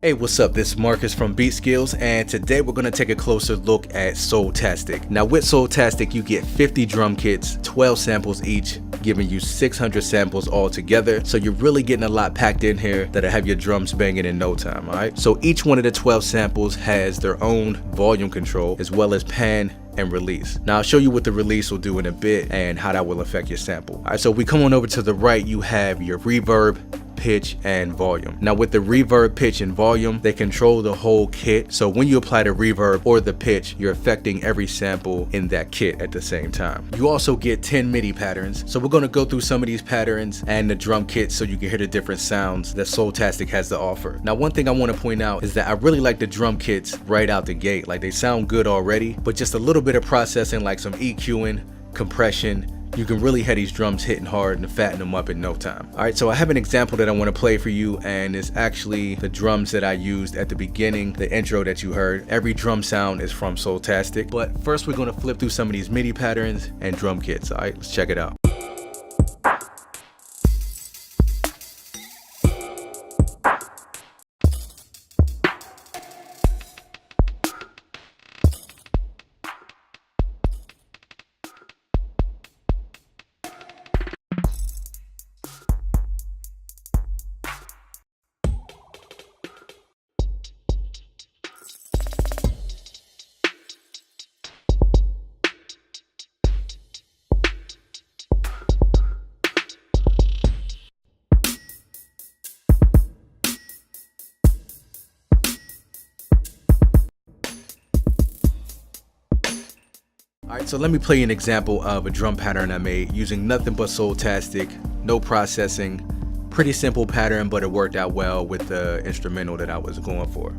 Hey, what's up? This is Marcus from Beatskillz, and today we're going to take a closer look at Soul Tastik. Now with Soul Tastik, you get 50 drum kits, 12 samples each, giving you 600 samples all together. So you're really getting a lot packed in here that'll have your drums banging in no time, alright? So each one of the 12 samples has their own volume control as well as pan and release. Now I'll show you what the release will do in a bit and how that will affect your sample. Alright, so if we come on over to the right, you have your reverb, pitch, and volume. Now with the reverb, pitch, and volume, they control the whole kit. So when you apply the reverb or the pitch, you're affecting every sample in that kit at the same time. You also get 10 MIDI patterns. So we're going to go through some of these patterns and the drum kit so you can hear the different sounds that Soul Tastik has to offer. Now one thing I want to point out is that I really like the drum kits right out the gate. Like, they sound good already, but just a little bit of processing, like some EQing, compression, you can really have these drums hitting hard and fatten them up in no time. Alright, so I have an example that I want to play for you, and it's actually the drums that I used at the beginning, the intro that you heard. Every drum sound is from Soul Tastik, but first we're going to flip through some of these MIDI patterns and drum kits. Alright, let's check it out. Alright, so let me play an example of a drum pattern I made using nothing but Soul Tastik, no processing. Pretty simple pattern, but it worked out well with the instrumental that I was going for.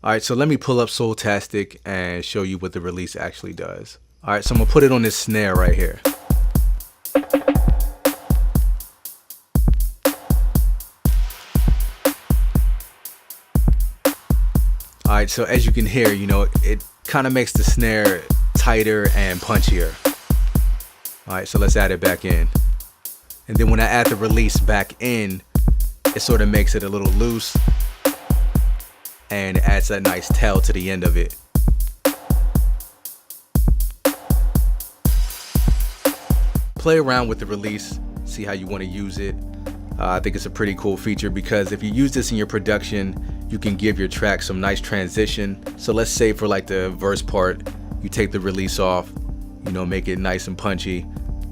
Alright, so let me pull up Soul Tastik and show you what the release actually does. Alright, so I'm gonna put it on this snare right here. Alright, so as you can hear, it kind of makes the snare tighter and punchier. Alright, so let's add it back in. And then when I add the release back in, it sort of makes it a little loose and adds a nice tail to the end of it. Play around with the release, see how you want to use it. I think it's a pretty cool feature because if you use this in your production, you can give your track some nice transition. So let's say for like the verse part, you take the release off, make it nice and punchy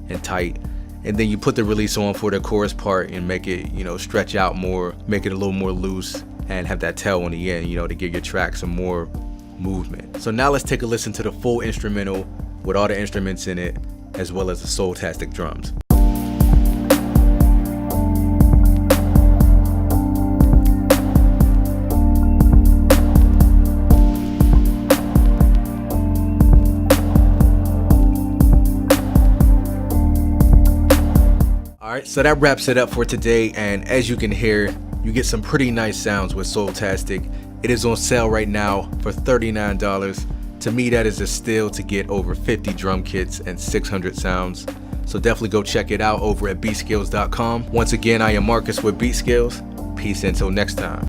and tight. And then you put the release on for the chorus part and make it, stretch out more, make it a little more loose, and have that tail on the end, to give your track some more movement. So now let's take a listen to the full instrumental with all the instruments in it, as well as the Soul Tastik drums. Alright, so that wraps it up for today, and as you can hear, you get some pretty nice sounds with Soul Tastik. It is on sale right now for $39. To me, that is a steal to get over 50 drum kits and 600 sounds. So definitely go check it out over at beatskillz.com. Once again, I am Marcus with Beatskillz. Peace until next time.